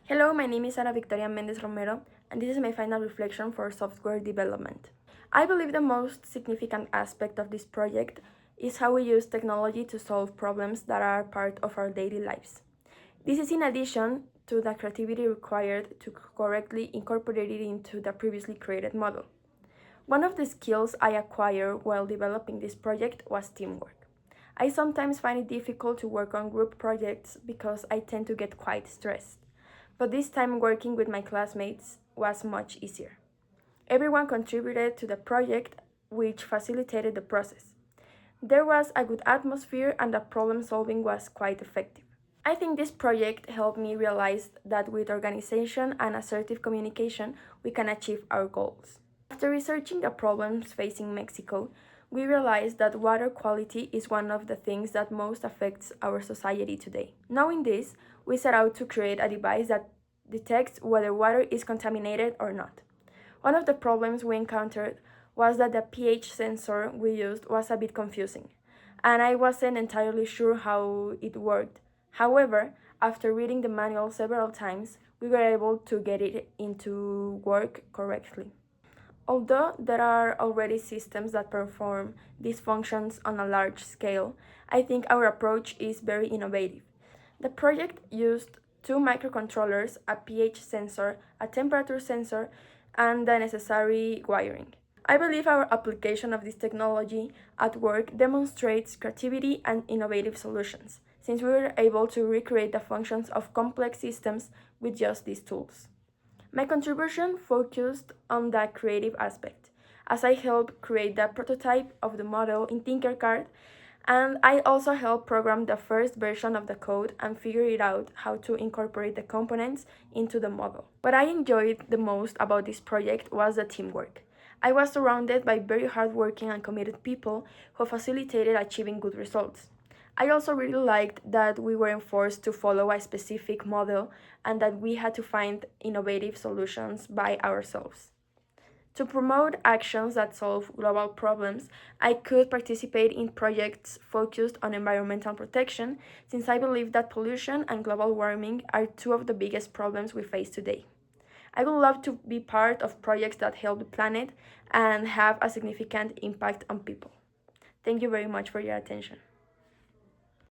Hello, my name is Ana Victoria Mendez Romero, and this is my final reflection for software development. I believe the most significant aspect of this project is how we use technology to solve problems that are part of our daily lives. This is in addition to the creativity required to correctly incorporate it into the previously created model. One of the skills I acquired while developing this project was teamwork. I sometimes find it difficult to work on group projects because I tend to get quite stressed. But this time working with my classmates was much easier. Everyone contributed to the project, which facilitated the process. There was a good atmosphere and the problem solving was quite effective. I think this project helped me realize that with organization and assertive communication, we can achieve our goals. After researching the problems facing Mexico, we realized that water quality is one of the things that most affects our society today. Knowing this, we set out to create a device that detects whether water is contaminated or not. One of the problems we encountered was that the pH sensor we used was a bit confusing, and I wasn't entirely sure how it worked. However, after reading the manual several times, we were able to get it into work correctly. Although there are already systems that perform these functions on a large scale, I think our approach is very innovative. The project used two microcontrollers, a pH sensor, a temperature sensor, and the necessary wiring. I believe our application of this technology at work demonstrates creativity and innovative solutions, since we were able to recreate the functions of complex systems with just these tools. My contribution focused on the creative aspect, as I helped create the prototype of the model in Tinkercad, and I also helped program the first version of the code and figure it out how to incorporate the components into the model. What I enjoyed the most about this project was the teamwork. I was surrounded by very hardworking and committed people who facilitated achieving good results. I also really liked that we weren't forced to follow a specific model and that we had to find innovative solutions by ourselves. To promote actions that solve global problems, I could participate in projects focused on environmental protection, since I believe that pollution and global warming are two of the biggest problems we face today. I would love to be part of projects that help the planet and have a significant impact on people. Thank you very much for your attention.